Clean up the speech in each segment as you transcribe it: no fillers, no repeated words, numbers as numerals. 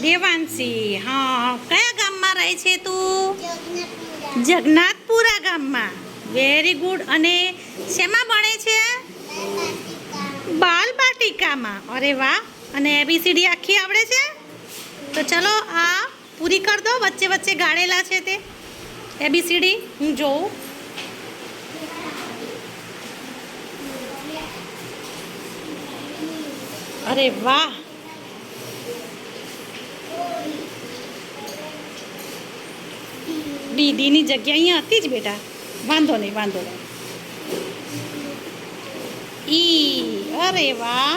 દેવાંશી. હા, કયા ગામમાં રહે છે તું? જગન્નાથપુરા ગામમાં. Very good. અને શેમાં ભણે છે? બાલ બાટિકામાં. અરે વાહ. અને એબીસીડી આખી આવડે છે? તો ચલો આ પૂરી કર દો. વચ્ચે વચ્ચે ગાળેલા છે તે એબીસીડી હું જોઉં. અરે વાહ. ડીની જગ્યા અહીંયા હતી જ બેટા. વાંધો નહીં, વાંધો નહીં. ઈ. અરે વાહ.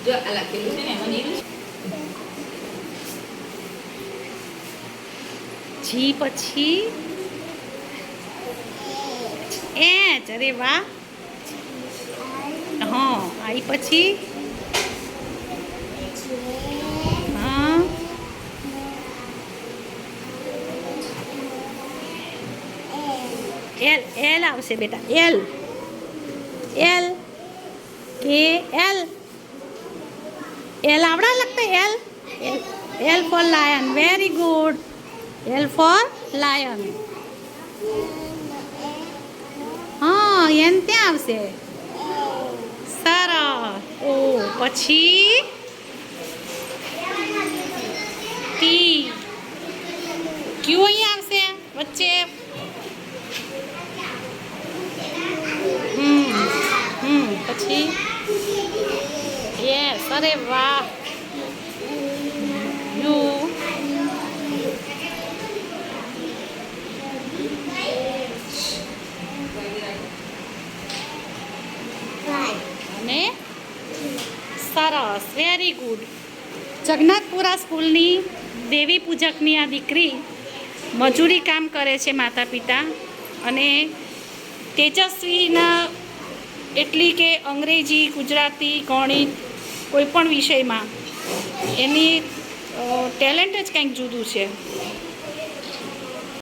જો આ લખેલું છે ને મને જી પછી એચ. અરે વાહ. હા, આઈ પછી હા એલ. એલ આવશે બેટા. એલ. એલ કે એલ. એલ આવડા લગતા? L. L for lion. Very good. L for lion. હા, એન ત્યાં આવશે. સરસ. ઓ પછી ટી. ક્યુ અહીંયા આવશે વચ્ચે. પછી યસ. અરે વાહ. યુ. અને સરસ. Very good. જગન્નાથપુરા સ્કૂલની દેવી પૂજકની આ દીકરી મજૂરી કામ કરે છે માતા પિતા. અને તેજસ્વીના એટલી કે અંગ્રેજી, ગુજરાતી, ગણિત કોઈ પણ વિષયમાં એની ટેલેન્ટ જ કંઈક જુદું છે.